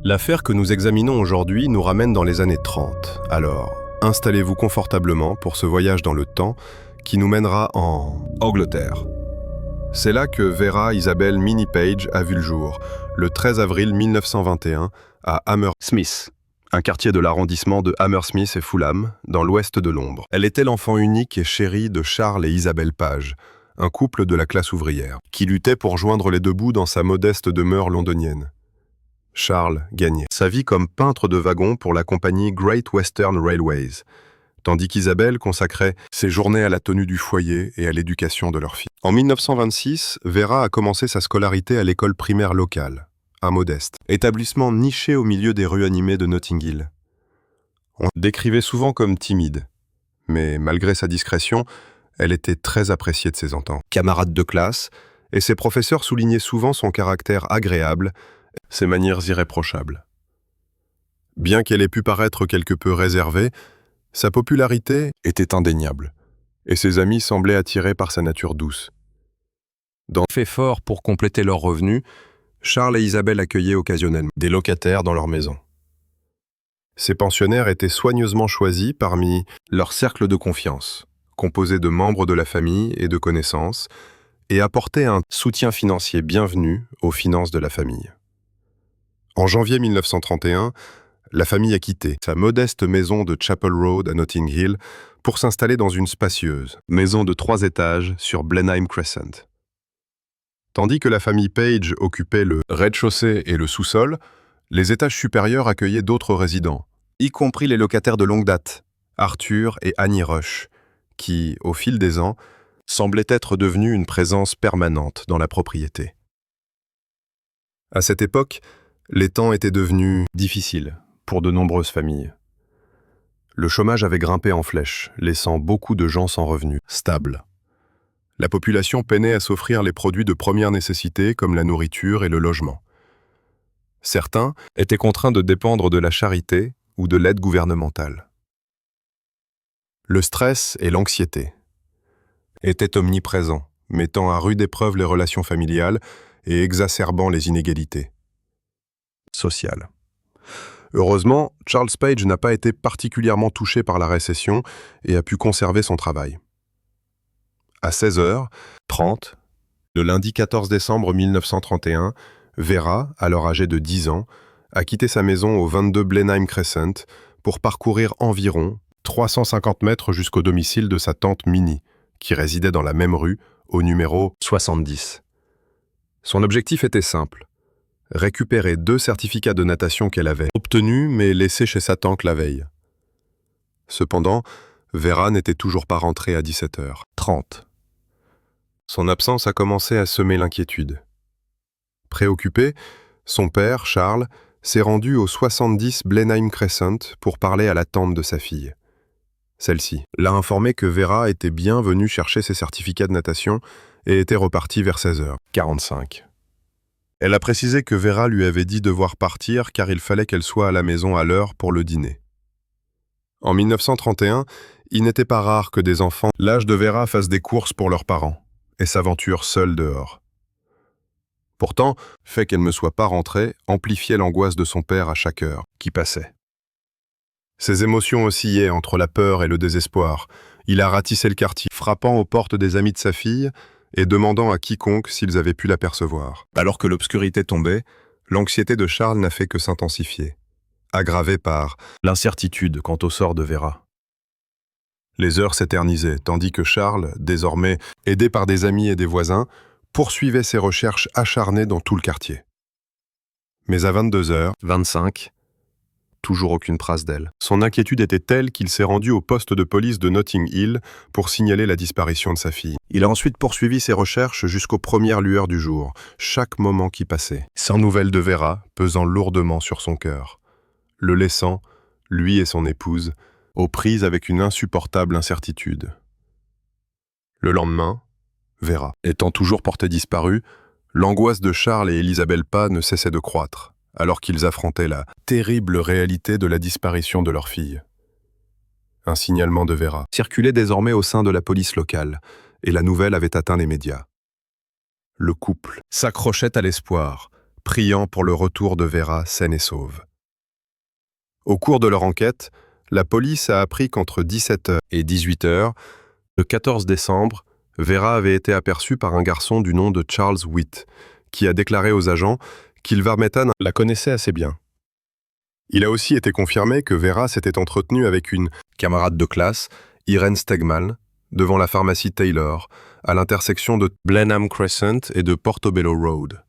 L'affaire que nous examinons aujourd'hui nous ramène dans les années 30. Alors, installez-vous confortablement pour ce voyage dans le temps qui nous mènera en Angleterre. C'est là que Vera Isabel Minnie Page a vu le jour, le 13 avril 1921, à Hammersmith, un quartier de l'arrondissement de Hammersmith et Fulham, dans l'ouest de Londres. Elle était l'enfant unique et chérie de Charles et Isabelle Page, un couple de la classe ouvrière, qui luttait pour joindre les deux bouts dans sa modeste demeure londonienne. Charles gagnait sa vie comme peintre de wagons pour la compagnie Great Western Railways, tandis qu'Isabelle consacrait ses journées à la tenue du foyer et à l'éducation de leur fille. En 1926, Vera a commencé sa scolarité à l'école primaire locale, à Modeste, établissement niché au milieu des rues animées de Notting Hill. On la décrivait souvent comme timide, mais malgré sa discrétion, elle était très appréciée de ses camarades de classe, et ses professeurs soulignaient souvent son caractère agréable, ses manières irréprochables. Bien qu'elle ait pu paraître quelque peu réservée, sa popularité était indéniable, et ses amis semblaient attirés par sa nature douce. Dans fait fort pour compléter leurs revenus, Charles et Isabelle accueillaient occasionnellement des locataires dans leur maison. Ces pensionnaires étaient soigneusement choisis parmi leur cercle de confiance, composé de membres de la famille et de connaissances, et apportaient un soutien financier bienvenu aux finances de la famille. En janvier 1931, la famille a quitté sa modeste maison de Chapel Road à Notting Hill pour s'installer dans une spacieuse maison de 3 étages sur Blenheim Crescent. Tandis que la famille Page occupait le rez-de-chaussée et le sous-sol, les étages supérieurs accueillaient d'autres résidents, y compris les locataires de longue date, Arthur et Annie Rush, qui, au fil des ans, semblaient être devenus une présence permanente dans la propriété. À cette époque, les temps étaient devenus difficiles pour de nombreuses familles. Le chômage avait grimpé en flèche, laissant beaucoup de gens sans revenus stables. La population peinait à s'offrir les produits de première nécessité comme la nourriture et le logement. Certains étaient contraints de dépendre de la charité ou de l'aide gouvernementale. Le stress et l'anxiété étaient omniprésents, mettant à rude épreuve les relations familiales et exacerbant les inégalités sociales. Heureusement, Charles Page n'a pas été particulièrement touché par la récession et a pu conserver son travail. À 16h30, le lundi 14 décembre 1931, Vera, alors âgée de 10 ans, a quitté sa maison au 22 Blenheim Crescent pour parcourir environ 350 mètres jusqu'au domicile de sa tante Minnie, qui résidait dans la même rue, au numéro 70. Son objectif était simple: récupérer 2 certificats de natation qu'elle avait obtenus mais laissés chez sa tante la veille. Cependant, Vera n'était toujours pas rentrée à 17h30. Son absence a commencé à semer l'inquiétude. Préoccupé, son père, Charles, s'est rendu au 70 Blenheim Crescent pour parler à la tante de sa fille. Celle-ci l'a informé que Vera était bien venue chercher ses certificats de natation et était repartie vers 16h45. Elle a précisé que Vera lui avait dit devoir partir car il fallait qu'elle soit à la maison à l'heure pour le dîner. En 1931, il n'était pas rare que des enfants l'âge de Vera fassent des courses pour leurs parents et s'aventurent seuls dehors. Pourtant, le fait qu'elle ne soit pas rentrée amplifiait l'angoisse de son père à chaque heure qui passait. Ses émotions oscillaient entre la peur et le désespoir. Il a ratissé le quartier, frappant aux portes des amis de sa fille et demandant à quiconque s'ils avaient pu l'apercevoir. Alors que l'obscurité tombait, l'anxiété de Charles n'a fait que s'intensifier, aggravée par l'incertitude quant au sort de Vera. Les heures s'éternisaient, tandis que Charles, désormais aidé par des amis et des voisins, poursuivait ses recherches acharnées dans tout le quartier. Mais à 22h25, toujours aucune trace d'elle. Son inquiétude était telle qu'il s'est rendu au poste de police de Notting Hill pour signaler la disparition de sa fille. Il a ensuite poursuivi ses recherches jusqu'aux premières lueurs du jour, chaque moment qui passait, sans nouvelles de Vera, pesant lourdement sur son cœur, le laissant, lui et son épouse, aux prises avec une insupportable incertitude. Le lendemain, Vera étant toujours portée disparue, l'angoisse de Charles et Isabelle Page ne cessait de croître, alors qu'ils affrontaient la terrible réalité de la disparition de leur fille. Un signalement de Vera circulait désormais au sein de la police locale, et la nouvelle avait atteint les médias. Le couple s'accrochait à l'espoir, priant pour le retour de Vera saine et sauve. Au cours de leur enquête, la police a appris qu'entre 17h et 18h, le 14 décembre, Vera avait été aperçue par un garçon du nom de Charles Witt, qui a déclaré aux agents qu'Ilvar-Methane la connaissait assez bien. Il a aussi été confirmé que Vera s'était entretenue avec une camarade de classe, Irene Stegman, devant la pharmacie Taylor, à l'intersection de Blenheim Crescent et de Portobello Road.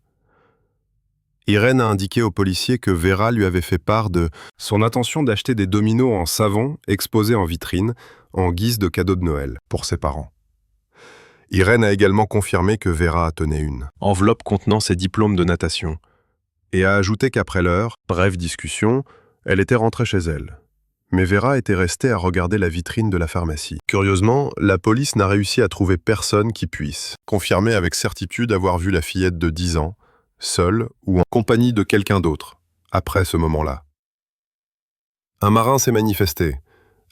Irene a indiqué aux policiers que Vera lui avait fait part de son intention d'acheter des dominos en savon exposés en vitrine en guise de cadeau de Noël pour ses parents. Irene a également confirmé que Vera tenait une enveloppe contenant ses diplômes de natation et a ajouté qu'après l'heure, brève discussion, elle était rentrée chez elle. Mais Vera était restée à regarder la vitrine de la pharmacie. Curieusement, la police n'a réussi à trouver personne qui puisse confirmer avec certitude avoir vu la fillette de 10 ans, seule ou en compagnie de quelqu'un d'autre, après ce moment-là. Un marin s'est manifesté,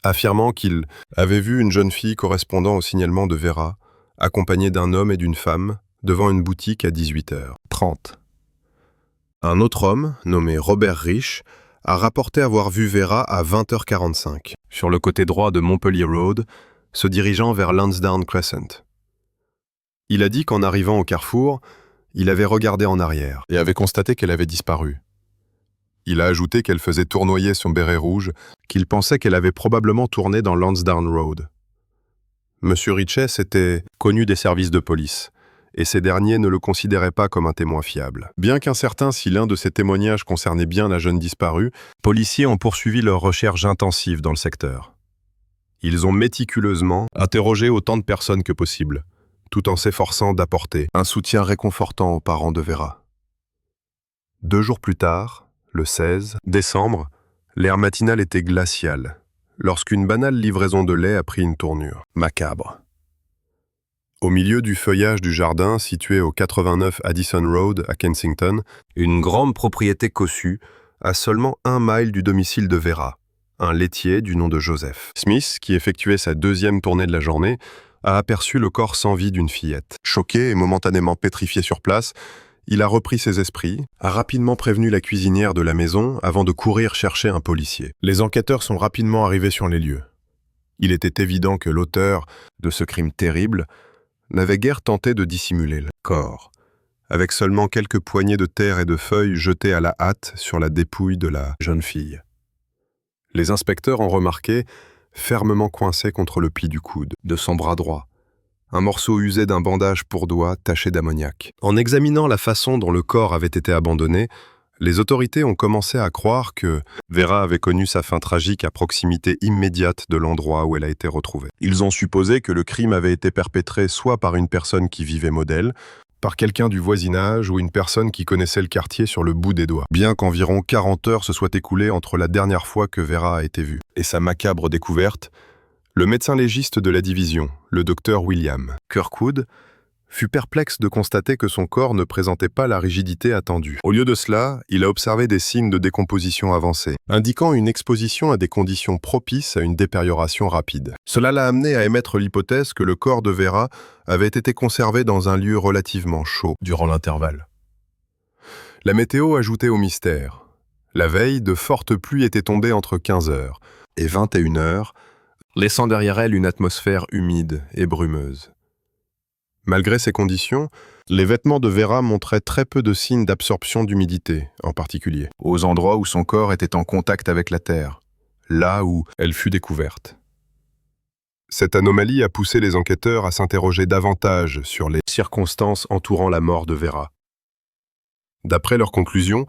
affirmant qu'il avait vu une jeune fille correspondant au signalement de Vera, accompagnée d'un homme et d'une femme, devant une boutique à 18h30. Un autre homme, nommé Robert Rich, a rapporté avoir vu Vera à 20h45, sur le côté droit de Montpellier Road, se dirigeant vers Lansdowne Crescent. Il a dit qu'en arrivant au carrefour, il avait regardé en arrière et avait constaté qu'elle avait disparu. Il a ajouté qu'elle faisait tournoyer son béret rouge, qu'il pensait qu'elle avait probablement tourné dans Lansdowne Road. Monsieur Riches était connu des services de police, et ces derniers ne le considéraient pas comme un témoin fiable. Bien qu'incertain si l'un de ces témoignages concernait bien la jeune disparue, policiers ont poursuivi leurs recherches intensives dans le secteur. Ils ont méticuleusement interrogé autant de personnes que possible, tout en s'efforçant d'apporter un soutien réconfortant aux parents de Vera. 2 jours plus tard, le 16 décembre, l'air matinal était glacial, lorsqu'une banale livraison de lait a pris une tournure macabre. Au milieu du feuillage du jardin situé au 89 Addison Road à Kensington, une grande propriété cossue, à seulement 1 mile du domicile de Vera, un laitier du nom de Joseph. Smith, qui effectuait sa 2e tournée de la journée, a aperçu le corps sans vie d'une fillette. Choqué et momentanément pétrifié sur place, il a repris ses esprits, a rapidement prévenu la cuisinière de la maison avant de courir chercher un policier. Les enquêteurs sont rapidement arrivés sur les lieux. Il était évident que l'auteur de ce crime terrible n'avait guère tenté de dissimuler le corps, avec seulement quelques poignées de terre et de feuilles jetées à la hâte sur la dépouille de la jeune fille. Les inspecteurs ont remarqué, fermement coincé contre le pli du coude, de son bras droit, un morceau usé d'un bandage pour doigts taché d'ammoniac. En examinant la façon dont le corps avait été abandonné, les autorités ont commencé à croire que Vera avait connu sa fin tragique à proximité immédiate de l'endroit où elle a été retrouvée. Ils ont supposé que le crime avait été perpétré soit par une personne qui vivait modèle, par quelqu'un du voisinage ou une personne qui connaissait le quartier sur le bout des doigts, bien qu'environ 40 heures se soient écoulées entre la dernière fois que Vera a été vue et sa macabre découverte. Le médecin légiste de la division, le docteur William Kirkwood, fut perplexe de constater que son corps ne présentait pas la rigidité attendue. Au lieu de cela, il a observé des signes de décomposition avancée, indiquant une exposition à des conditions propices à une dépérioration rapide. Cela l'a amené à émettre l'hypothèse que le corps de Vera avait été conservé dans un lieu relativement chaud durant l'intervalle. La météo ajoutait au mystère. La veille, de fortes pluies étaient tombées entre 15h et 21h, laissant derrière elle une atmosphère humide et brumeuse. Malgré ces conditions, les vêtements de Vera montraient très peu de signes d'absorption d'humidité, en particulier, aux endroits où son corps était en contact avec la terre, là où elle fut découverte. Cette anomalie a poussé les enquêteurs à s'interroger davantage sur les circonstances entourant la mort de Vera. D'après leurs conclusions,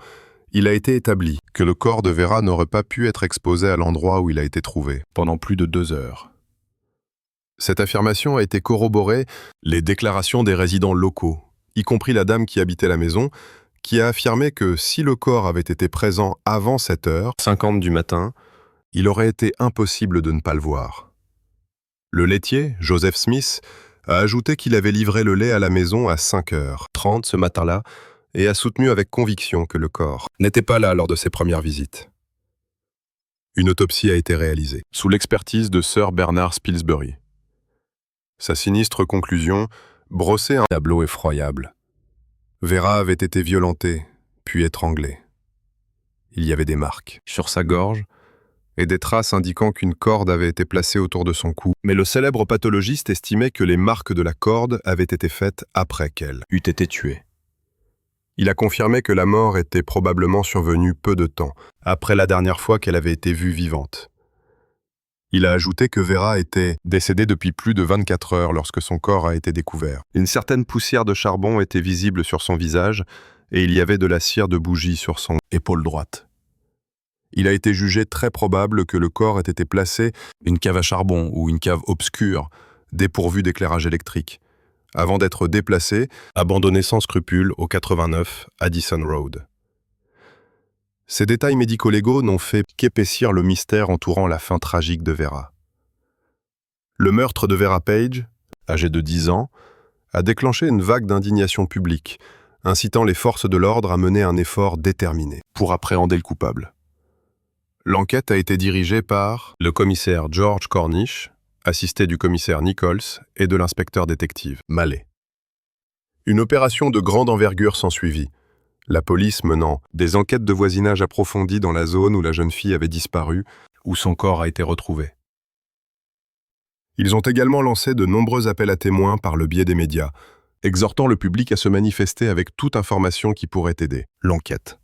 il a été établi que le corps de Vera n'aurait pas pu être exposé à l'endroit où il a été trouvé pendant plus de 2 heures. Cette affirmation a été corroborée les déclarations des résidents locaux, y compris la dame qui habitait la maison, qui a affirmé que si le corps avait été présent avant 7h50 du matin, il aurait été impossible de ne pas le voir. Le laitier, Joseph Smith, a ajouté qu'il avait livré le lait à la maison à 5h30 ce matin-là et a soutenu avec conviction que le corps n'était pas là lors de ses premières visites. Une autopsie a été réalisée, sous l'expertise de Sir Bernard Spilsbury. Sa sinistre conclusion brossait un tableau effroyable. Vera avait été violentée, puis étranglé. Il y avait des marques sur sa gorge et des traces indiquant qu'une corde avait été placée autour de son cou. Mais le célèbre pathologiste estimait que les marques de la corde avaient été faites après qu'elle eût été tuée. Il a confirmé que la mort était probablement survenue peu de temps après la dernière fois qu'elle avait été vue vivante. Il a ajouté que Vera était décédée depuis plus de 24 heures lorsque son corps a été découvert. Une certaine poussière de charbon était visible sur son visage et il y avait de la cire de bougie sur son épaule droite. Il a été jugé très probable que le corps ait été placé dans une cave à charbon ou une cave obscure, dépourvue d'éclairage électrique, avant d'être déplacé, abandonné sans scrupule au 89 Addison Road. Ces détails médico-légaux n'ont fait qu'épaissir le mystère entourant la fin tragique de Vera. Le meurtre de Vera Page, âgée de 10 ans, a déclenché une vague d'indignation publique, incitant les forces de l'ordre à mener un effort déterminé pour appréhender le coupable. L'enquête a été dirigée par le commissaire George Cornish, assisté du commissaire Nichols et de l'inspecteur détective Mallet. Une opération de grande envergure s'ensuivit, la police menant des enquêtes de voisinage approfondies dans la zone où la jeune fille avait disparu, où son corps a été retrouvé. Ils ont également lancé de nombreux appels à témoins par le biais des médias, exhortant le public à se manifester avec toute information qui pourrait aider l'enquête.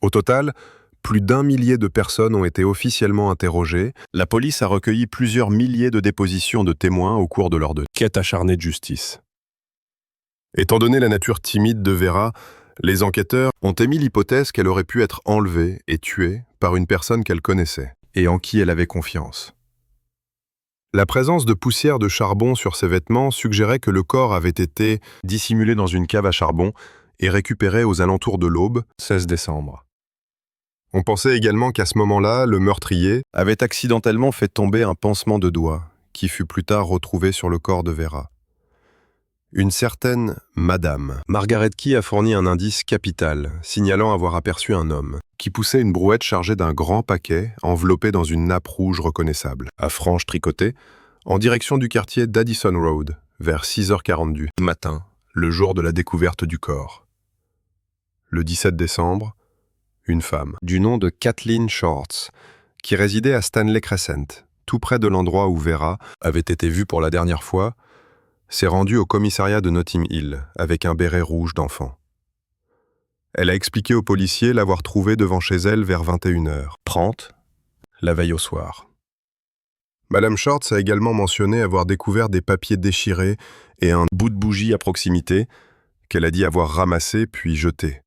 Au total, plus d'1 millier de personnes ont été officiellement interrogées. La police a recueilli plusieurs milliers de dépositions de témoins au cours de leur quête acharnée de justice. Étant donné la nature timide de Vera, les enquêteurs ont émis l'hypothèse qu'elle aurait pu être enlevée et tuée par une personne qu'elle connaissait et en qui elle avait confiance. La présence de poussière de charbon sur ses vêtements suggérait que le corps avait été dissimulé dans une cave à charbon et récupéré aux alentours de l'aube, 16 décembre. On pensait également qu'à ce moment-là, le meurtrier avait accidentellement fait tomber un pansement de doigt, qui fut plus tard retrouvé sur le corps de Vera. Une certaine Madame Margaret Key a fourni un indice capital, signalant avoir aperçu un homme, qui poussait une brouette chargée d'un grand paquet enveloppé dans une nappe rouge reconnaissable, à franges tricotées, en direction du quartier d'Addison Road, vers 6h40 du matin, le jour de la découverte du corps. Le 17 décembre, une femme, du nom de Kathleen Shorts, qui résidait à Stanley Crescent, tout près de l'endroit où Vera avait été vue pour la dernière fois, s'est rendue au commissariat de Notting Hill avec un béret rouge d'enfant. Elle a expliqué aux policiers l'avoir trouvée devant chez elle vers 21h30, la veille au soir. Madame Shorts a également mentionné avoir découvert des papiers déchirés et un bout de bougie à proximité qu'elle a dit avoir ramassé puis jeté.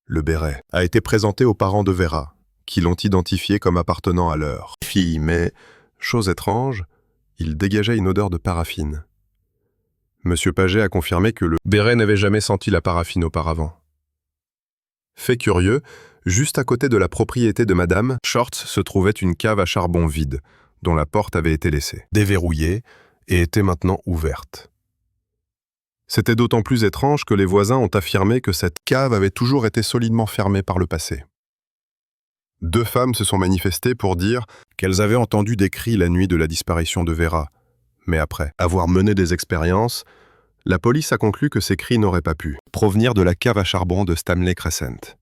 Le béret a été présenté aux parents de Vera, qui l'ont identifié comme appartenant à leur fille, mais, chose étrange, il dégageait une odeur de paraffine. Monsieur Paget a confirmé que le béret n'avait jamais senti la paraffine auparavant. Fait curieux, juste à côté de la propriété de Madame Shorts se trouvait une cave à charbon vide, dont la porte avait été laissée déverrouillée et était maintenant ouverte. C'était d'autant plus étrange que les voisins ont affirmé que cette cave avait toujours été solidement fermée par le passé. 2 femmes se sont manifestées pour dire qu'elles avaient entendu des cris la nuit de la disparition de Vera, mais après avoir mené des expériences, la police a conclu que ces cris n'auraient pas pu provenir de la cave à charbon de Stanley Crescent.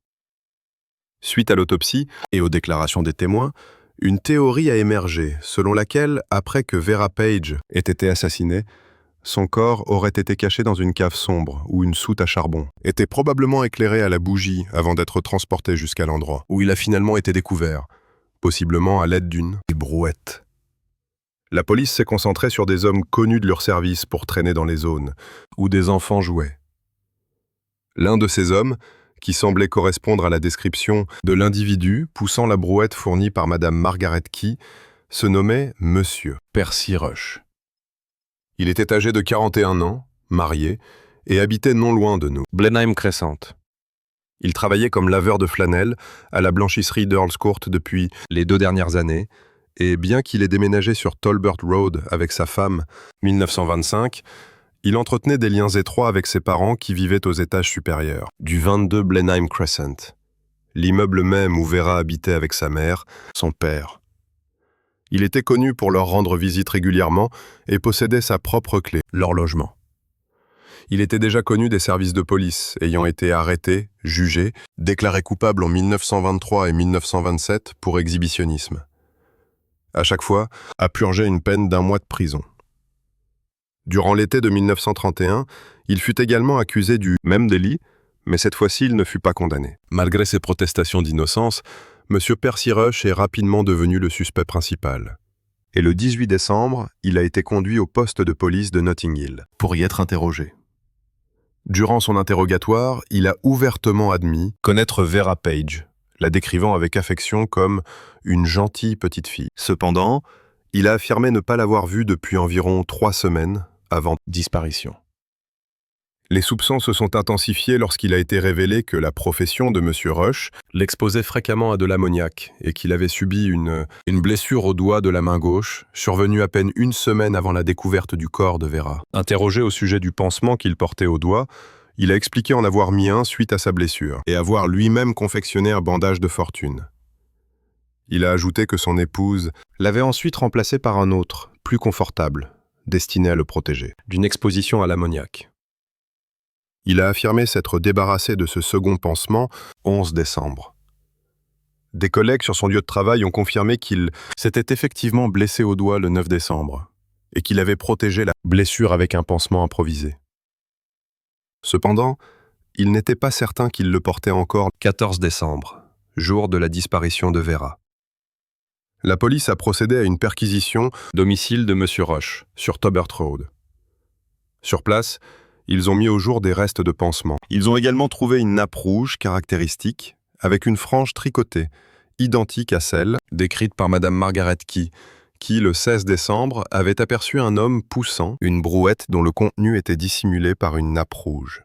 Suite à l'autopsie et aux déclarations des témoins, une théorie a émergé selon laquelle, après que Vera Page ait été assassinée, son corps aurait été caché dans une cave sombre où une soute à charbon était probablement éclairée à la bougie avant d'être transporté jusqu'à l'endroit où il a finalement été découvert, possiblement à l'aide d'une brouette. La police s'est concentrée sur des hommes connus de leur service pour traîner dans les zones où des enfants jouaient. L'un de ces hommes, qui semblait correspondre à la description de l'individu poussant la brouette fournie par Madame Margaret Key, se nommait Monsieur Percy Rush. Il était âgé de 41 ans, marié, et habitait non loin de nous, Blenheim Crescent. Il travaillait comme laveur de flanelle à la blanchisserie d'Earl's Court depuis les 2 dernières années, et bien qu'il ait déménagé sur Tolbert Road avec sa femme, 1925, il entretenait des liens étroits avec ses parents qui vivaient aux étages supérieurs, du 22 Blenheim Crescent, l'immeuble même où Vera habitait avec sa mère, son père. Il était connu pour leur rendre visite régulièrement et possédait sa propre clé, leur logement. Il était déjà connu des services de police, ayant été arrêté, jugé, déclaré coupable en 1923 et 1927 pour exhibitionnisme. À chaque fois, a purgé une peine d'1 mois de prison. Durant l'été de 1931, il fut également accusé du même délit, mais cette fois-ci, il ne fut pas condamné. Malgré ses protestations d'innocence, M. Percy Rush est rapidement devenu le suspect principal. Et le 18 décembre, il a été conduit au poste de police de Notting Hill pour y être interrogé. Durant son interrogatoire, il a ouvertement admis connaître Vera Page, la décrivant avec affection comme une gentille petite fille. Cependant, il a affirmé ne pas l'avoir vue depuis environ 3 semaines avant disparition. Les soupçons se sont intensifiés lorsqu'il a été révélé que la profession de M. Rush l'exposait fréquemment à de l'ammoniac et qu'il avait subi une blessure au doigt de la main gauche, survenue à peine 1 semaine avant la découverte du corps de Vera. Interrogé au sujet du pansement qu'il portait au doigt, il a expliqué en avoir mis un suite à sa blessure et avoir lui-même confectionné un bandage de fortune. Il a ajouté que son épouse l'avait ensuite remplacé par un autre, plus confortable, destiné à le protéger d'une exposition à l'ammoniac. Il a affirmé s'être débarrassé de ce second pansement 11 décembre. Des collègues sur son lieu de travail ont confirmé qu'il s'était effectivement blessé au doigt le 9 décembre et qu'il avait protégé la blessure avec un pansement improvisé. Cependant, il n'était pas certain qu'il le portait encore le 14 décembre, jour de la disparition de Vera. La police a procédé à une perquisition domicile de M. Rush, sur Tobert Road. Sur place, ils ont mis au jour des restes de pansement. Ils ont également trouvé une nappe rouge caractéristique, avec une frange tricotée, identique à celle décrite par Mme Margaret Key, qui, le 16 décembre, avait aperçu un homme poussant une brouette dont le contenu était dissimulé par une nappe rouge.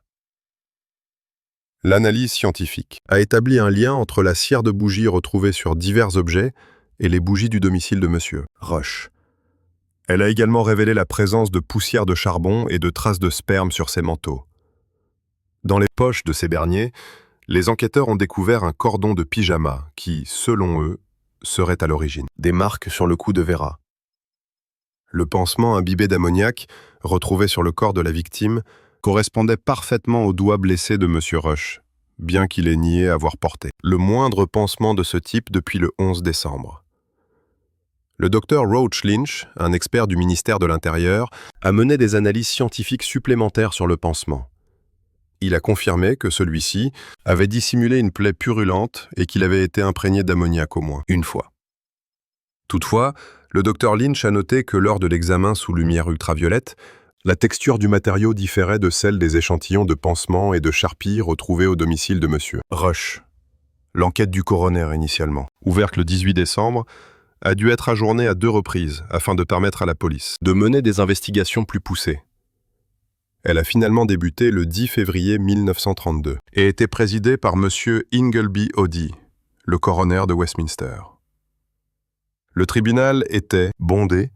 L'analyse scientifique a établi un lien entre la cire de bougie retrouvée sur divers objets et les bougies du domicile de M. Rush. Elle a également révélé la présence de poussière de charbon et de traces de sperme sur ses manteaux. Dans les poches de ces derniers, les enquêteurs ont découvert un cordon de pyjama qui, selon eux, serait à l'origine des marques sur le cou de Vera. Le pansement imbibé d'ammoniac, retrouvé sur le corps de la victime, correspondait parfaitement au doigt blessé de M. Rush, bien qu'il ait nié avoir porté le moindre pansement de ce type depuis le 11 décembre. Le docteur Roach Lynch, un expert du ministère de l'Intérieur, a mené des analyses scientifiques supplémentaires sur le pansement. Il a confirmé que celui-ci avait dissimulé une plaie purulente et qu'il avait été imprégné d'ammoniac au moins 1 fois. Toutefois, le docteur Lynch a noté que lors de l'examen sous lumière ultraviolette, la texture du matériau différait de celle des échantillons de pansement et de charpie retrouvés au domicile de M. Rush. L'enquête du coroner initialement, ouverte le 18 décembre, a dû être ajournée à 2 reprises afin de permettre à la police de mener des investigations plus poussées. Elle a finalement débuté le 10 février 1932 et était présidée par M. Ingleby Oddy, le coroner de Westminster. Le tribunal était bondé,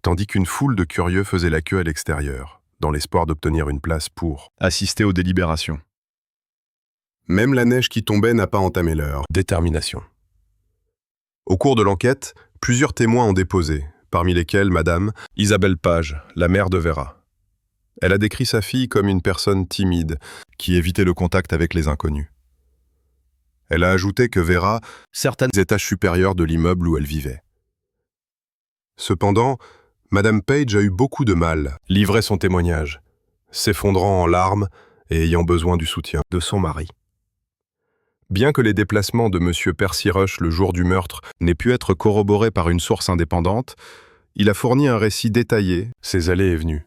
tandis qu'une foule de curieux faisait la queue à l'extérieur, dans l'espoir d'obtenir une place pour assister aux délibérations. Même la neige qui tombait n'a pas entamé leur détermination. Au cours de l'enquête, plusieurs témoins ont déposé, parmi lesquels Madame Isabelle Page, la mère de Vera. Elle a décrit sa fille comme une personne timide, qui évitait le contact avec les inconnus. Elle a ajouté que Vera certains étages supérieurs de l'immeuble où elle vivait. Cependant, Madame Page a eu beaucoup de mal, livrait son témoignage, s'effondrant en larmes et ayant besoin du soutien de son mari. Bien que les déplacements de M. Percy Rush le jour du meurtre n'aient pu être corroborés par une source indépendante, il a fourni un récit détaillé, ses allées et venues.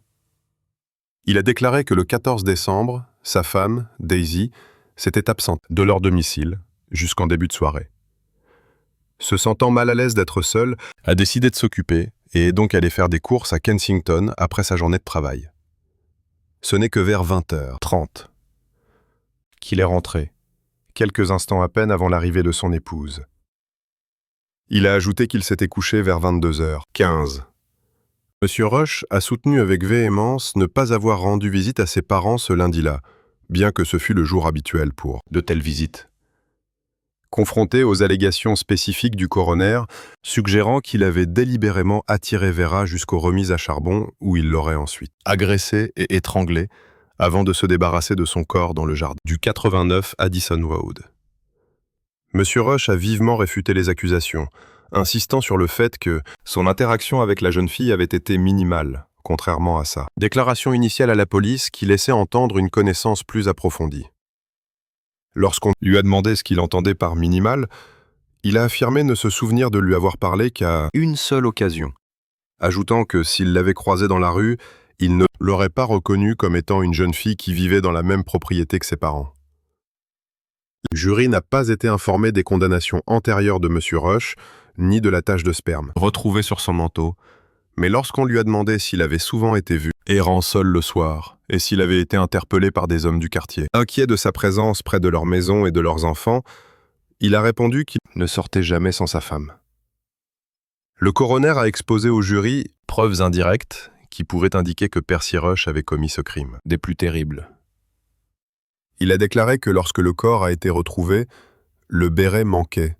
Il a déclaré que le 14 décembre, sa femme, Daisy, s'était absente de leur domicile jusqu'en début de soirée. Se sentant mal à l'aise d'être seule, a décidé de s'occuper et est donc allé faire des courses à Kensington après sa journée de travail. Ce n'est que vers 20h30 qu'il est rentré, quelques instants à peine avant l'arrivée de son épouse. Il a ajouté qu'il s'était couché vers 22h15. M. Rush a soutenu avec véhémence ne pas avoir rendu visite à ses parents ce lundi-là, bien que ce fût le jour habituel pour de telles visites. Confronté aux allégations spécifiques du coroner, suggérant qu'il avait délibérément attiré Vera jusqu'aux remises à charbon où il l'aurait ensuite agressée et étranglée, avant de se débarrasser de son corps dans le jardin du 89 Addison Road. Monsieur Rush a vivement réfuté les accusations, insistant sur le fait que son interaction avec la jeune fille avait été minimale, contrairement à sa déclaration initiale à la police qui laissait entendre une connaissance plus approfondie. Lorsqu'on lui a demandé ce qu'il entendait par minimal, il a affirmé ne se souvenir de lui avoir parlé qu'à une seule occasion, ajoutant que s'il l'avait croisée dans la rue, il ne l'aurait pas reconnue comme étant une jeune fille qui vivait dans la même propriété que ses parents. Le jury n'a pas été informé des condamnations antérieures de M. Rush, ni de la tache de sperme retrouvée sur son manteau, mais lorsqu'on lui a demandé s'il avait souvent été vu errant seul le soir et s'il avait été interpellé par des hommes du quartier, inquiet de sa présence près de leur maison et de leurs enfants, il a répondu qu'il ne sortait jamais sans sa femme. Le coroner a exposé au jury preuves indirectes qui pourraient indiquer que Percy Rush avait commis ce crime, des plus terribles. Il a déclaré que lorsque le corps a été retrouvé, le béret manquait,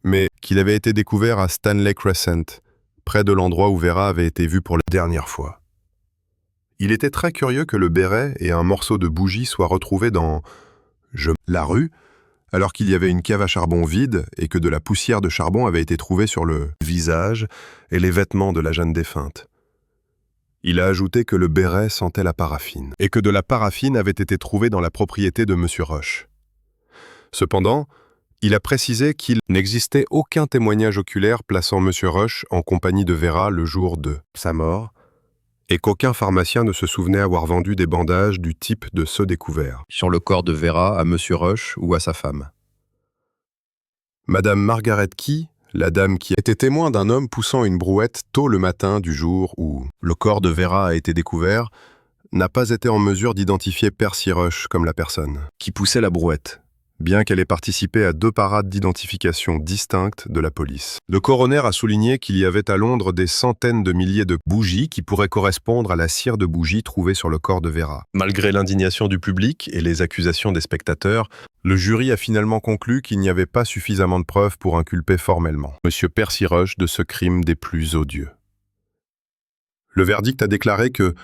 mais qu'il avait été découvert à Stanley Crescent, près de l'endroit où Vera avait été vue pour la dernière fois. Il était très curieux que le béret et un morceau de bougie soient retrouvés dans la rue, alors qu'il y avait une cave à charbon vide et que de la poussière de charbon avait été trouvée sur le visage et les vêtements de la jeune défunte. Il a ajouté que le béret sentait la paraffine et que de la paraffine avait été trouvée dans la propriété de M. Rush. Cependant, il a précisé qu'il n'existait aucun témoignage oculaire plaçant M. Rush en compagnie de Vera le jour de sa mort et qu'aucun pharmacien ne se souvenait avoir vendu des bandages du type de ceux découverts sur le corps de Vera à M. Rush ou à sa femme. Madame Margaret Key, la dame qui était témoin d'un homme poussant une brouette tôt le matin du jour où le corps de Vera a été découvert, n'a pas été en mesure d'identifier Percy Rush comme la personne qui poussait la brouette, bien qu'elle ait participé à 2 parades d'identification distinctes de la police. Le coroner a souligné qu'il y avait à Londres des centaines de milliers de bougies qui pourraient correspondre à la cire de bougie trouvée sur le corps de Vera. Malgré l'indignation du public et les accusations des spectateurs, le jury a finalement conclu qu'il n'y avait pas suffisamment de preuves pour inculper formellement M. Percy Rush de ce crime des plus odieux. Le verdict a déclaré que